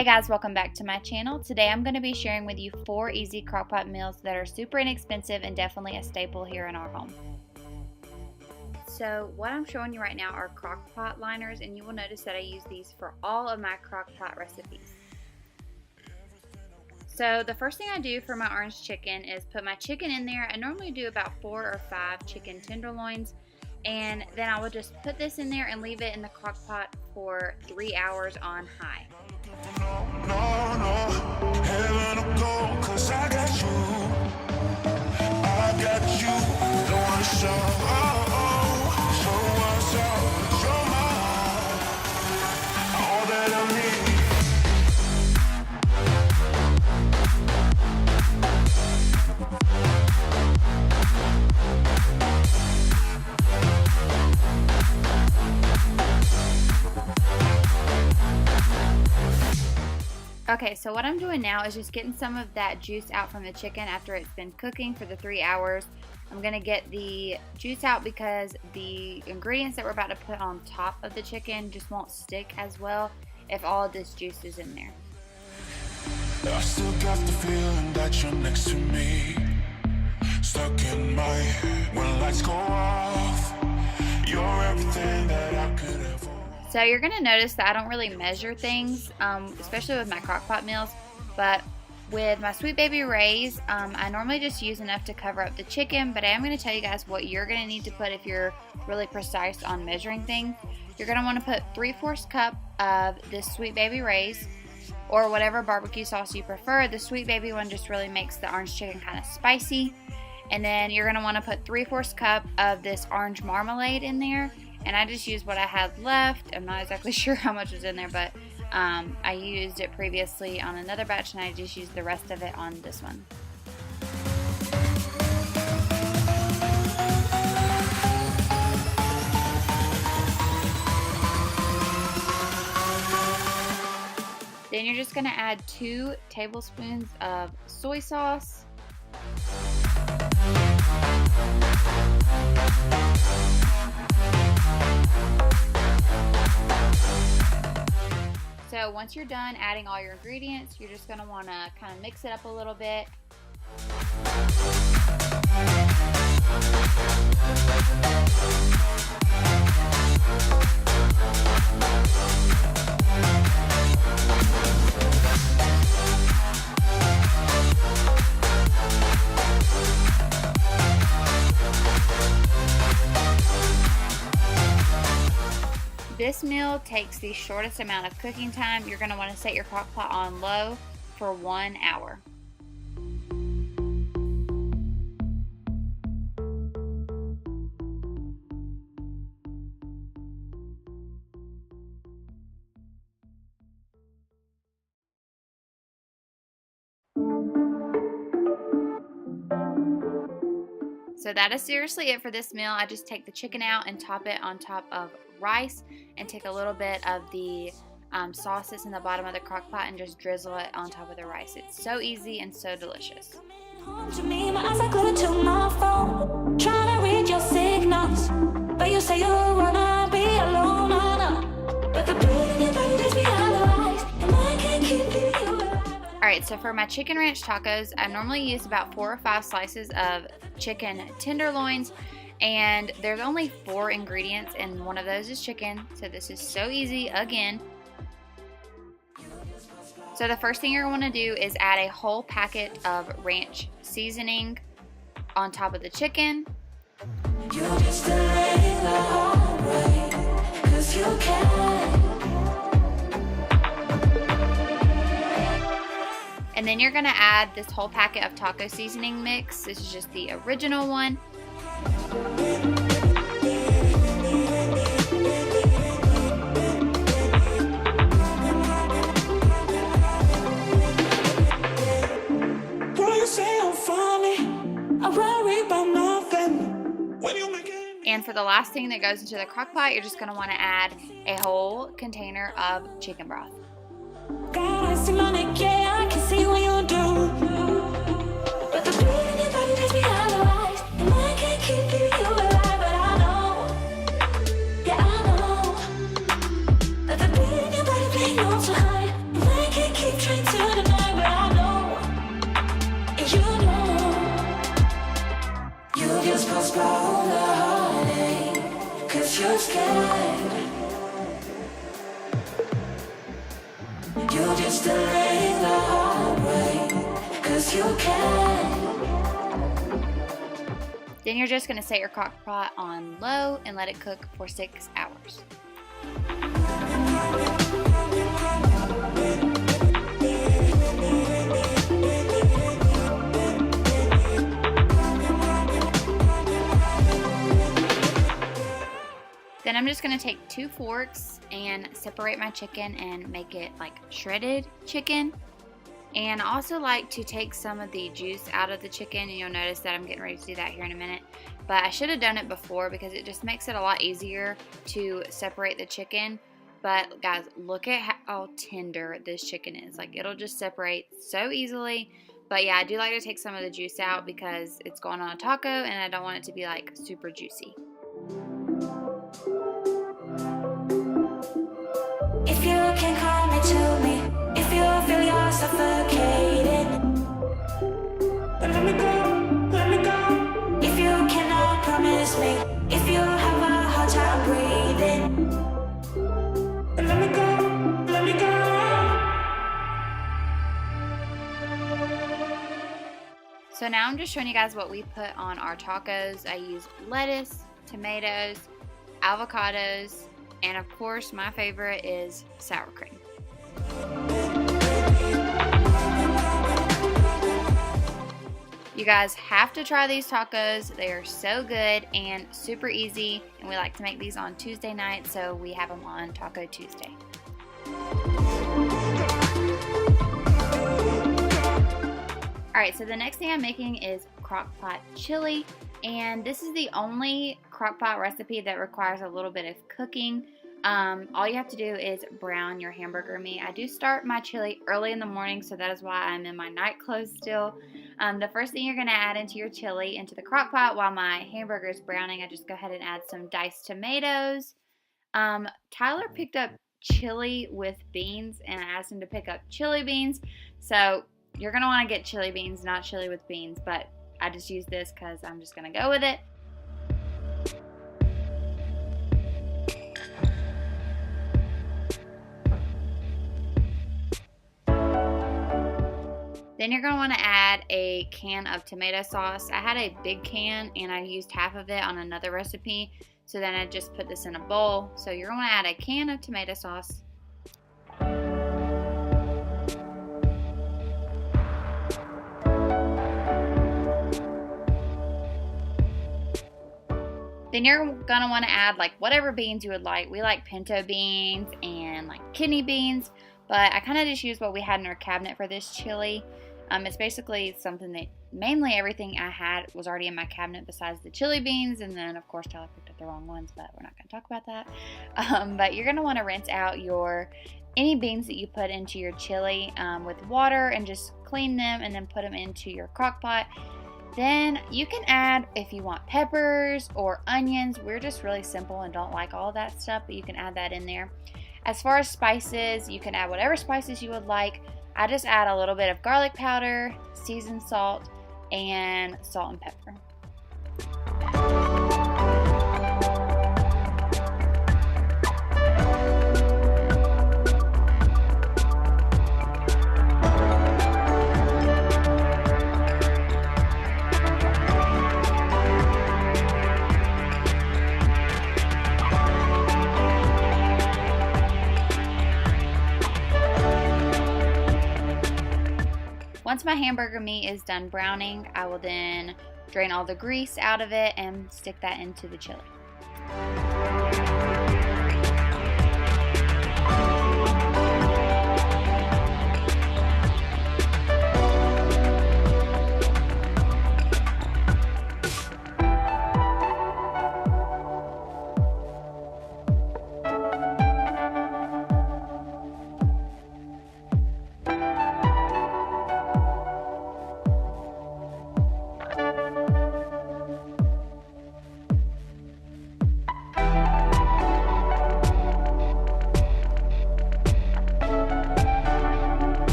Hey guys, welcome back to my channel. Today I'm going to be sharing with you 4 easy crockpot meals that are super inexpensive and definitely a staple here in our home. So what I'm showing you right now are crockpot liners, and you will notice that I use these for all of my crockpot recipes. So the first thing I do for my orange chicken is put my chicken in there. I normally do about 4 or 5 chicken tenderloins, and then I will just put this in there and leave it in the crockpot for 3 hours on high. Okay, so what I'm doing now is just getting some of that juice out from the chicken after it's been cooking for the 3 hours. I'm going to get the juice out because the ingredients that we're about to put on top of the chicken just won't stick as well if all of this juice is in there. I still got the feeling that you're next to me, stuck in my head when lights go off. You're everything that I could ever. So you're going to notice that I don't really measure things, especially with my crockpot meals, but with my Sweet Baby Ray's, I normally just use enough to cover up the chicken, but I am going to tell you guys what you're going to need to put if you're really precise on measuring things. You're going to want to put 3/4 cup of this Sweet Baby Ray's, or whatever barbecue sauce you prefer. The Sweet Baby one just really makes the orange chicken kind of spicy. And then you're going to want to put 3/4 cup of this orange marmalade in there. And I just used what I had left. I'm not exactly sure how much was in there, but I used it previously on another batch, and I just used the rest of it on this one. Then you're just going to add 2 tablespoons of soy sauce. So once you're done adding all your ingredients, you're just going to want to kind of mix it up a little bit. This meal takes the shortest amount of cooking time. You're going to want to set your crock pot on low for 1 hour. So that is seriously it for this meal. I just take the chicken out and top it on top of rice, and take a little bit of the sauce that's in the bottom of the crock pot and just drizzle it on top of the rice. It's so easy and so delicious. Alright, so for my chicken ranch tacos, I normally use about 4 or 5 slices of chicken tenderloins, and there's only 4 ingredients, and one of those is chicken, so this is so easy again. So the first thing you're going to do is add a whole packet of ranch seasoning on top of the chicken. And then you're going to add this whole packet of taco seasoning mix. This is just the original one. And for the last thing that goes into the crock pot, you're just going to want to add a whole container of chicken broth. you're scared. You're just delaying the heartbreak, 'cause you can. Then you're just going to set your crock pot on low and let it cook for 6 hours. Then I'm just going to take 2 forks and separate my chicken and make it like shredded chicken. And I also like to take some of the juice out of the chicken, and you'll notice that I'm getting ready to do that here in a minute. But I should have done it before because it just makes it a lot easier to separate the chicken. But guys, look at how tender this chicken is. Like, it'll just separate so easily. But yeah, I do like to take some of the juice out because it's going on a taco and I don't want it to be like super juicy. If you can come into me, if you feel you're suffocating, then let me go, If you cannot promise me, if you have a hard time breathing, then let me go. So now I'm just showing you guys what we put on our tacos. I used lettuce, tomatoes, avocados, and of course my favorite is sour cream. You guys have to try these tacos. They are so good and super easy, and we like to make these on Tuesday night, so we have them on Taco Tuesday. Alright, so the next thing I'm making is Crockpot chili, and this is the only Crockpot recipe that requires a little bit of cooking. All you have to do is brown your hamburger meat. I do start my chili early in the morning, so that is why I'm in my night clothes still. The first thing you're going to add into your chili, into the crock pot while my hamburger is browning, I just go ahead and add some diced tomatoes. Tyler picked up chili with beans, and I asked him to pick up chili beans. So you're going to want to get chili beans, not chili with beans, but I just use this because I'm just going to go with it. Then you're going to want to add a can of tomato sauce. I had a big can and I used half of it on another recipe. So then I just put this in a bowl. So you're going to add a can of tomato sauce. Then you're going to want to add like whatever beans you would like. We like pinto beans and like kidney beans. But I kind of just used what we had in our cabinet for this chili. It's basically something that mainly everything I had was already in my cabinet besides the chili beans. And then, of course, Tyler picked up the wrong ones, but we're not going to talk about that. But you're going to want to rinse out any beans that you put into your chili with water and just clean them and then put them into your crock pot. Then you can add, if you want peppers or onions. We're just really simple and don't like all that stuff, but you can add that in there. As far as spices, you can add whatever spices you would like. I just add a little bit of garlic powder, seasoned salt, and salt and pepper. Once my hamburger meat is done browning, I will then drain all the grease out of it and stick that into the chili.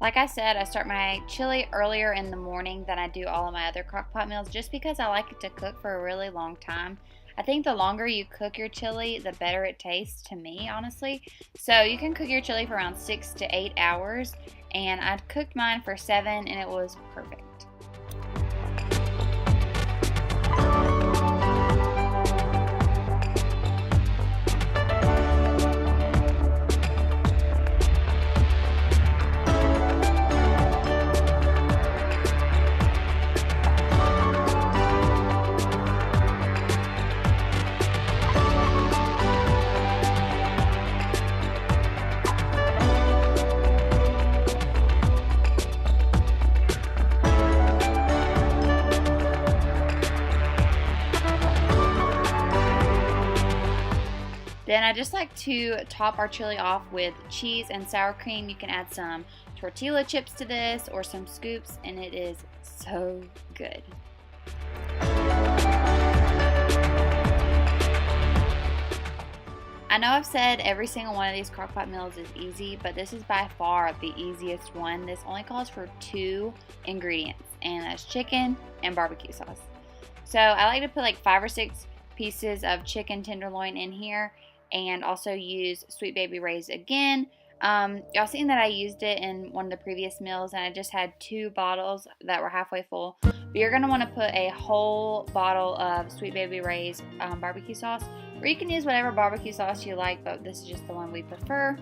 Like I said, I start my chili earlier in the morning than I do all of my other crock pot meals just because I like it to cook for a really long time. I think the longer you cook your chili, the better it tastes to me, honestly. So you can cook your chili for around 6 to 8 hours, and I cooked mine for 7 and it was perfect. Then I just like to top our chili off with cheese and sour cream. You can add some tortilla chips to this or some scoops, and it is so good. I know I've said every single one of these crockpot meals is easy, but this is by far the easiest one. This only calls for 2 ingredients, and that's chicken and barbecue sauce. So I like to put like 5 or 6 pieces of chicken tenderloin in here, and also use Sweet Baby Ray's again. Y'all seen that I used it in one of the previous meals, and I just had 2 bottles that were halfway full. But you're going to want to put a whole bottle of Sweet Baby Ray's barbecue sauce, or you can use whatever barbecue sauce you like, but this is just the one we prefer.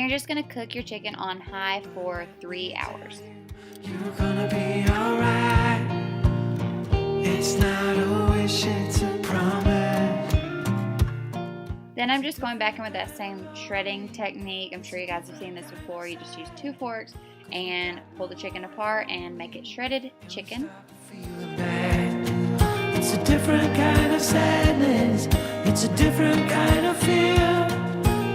Just gonna cook your chicken on high for 3 hours. You're gonna be alright. It's not a wish, it's a promise. Then I'm just going back in with that same shredding technique. I'm sure you guys have seen this before. You just use 2 forks and pull the chicken apart and make it shredded chicken. It's a different kind of sadness. It's a different kind of fear.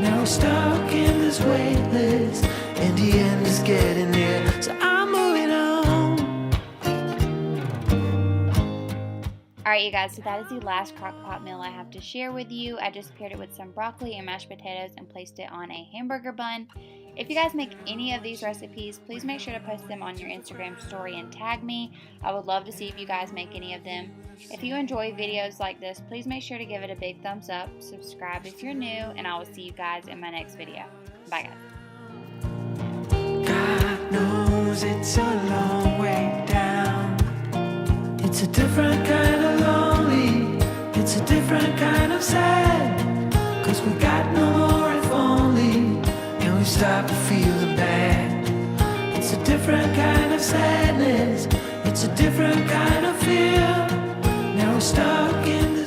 Now we're stuck in this waitlist, and the end is getting near, so I'm moving on. Alright you guys, so that is the last crockpot meal I have to share with you. I just paired it with some broccoli and mashed potatoes and placed it on a hamburger bun. If you guys make any of these recipes, please make sure to post them on your Instagram story and tag me. I would love to see if you guys make any of them. If you enjoy videos like this, please make sure to give it a big thumbs up, subscribe if you're new, and I will see you guys in my next video. Bye guys. God knows it's a long way down. It's a different kind of lonely. It's a different kind of sad. 'Cause we got no more if only. And we stop feeling bad. It's a different kind of sadness. It's a different kind of fear. Now we're stuck in this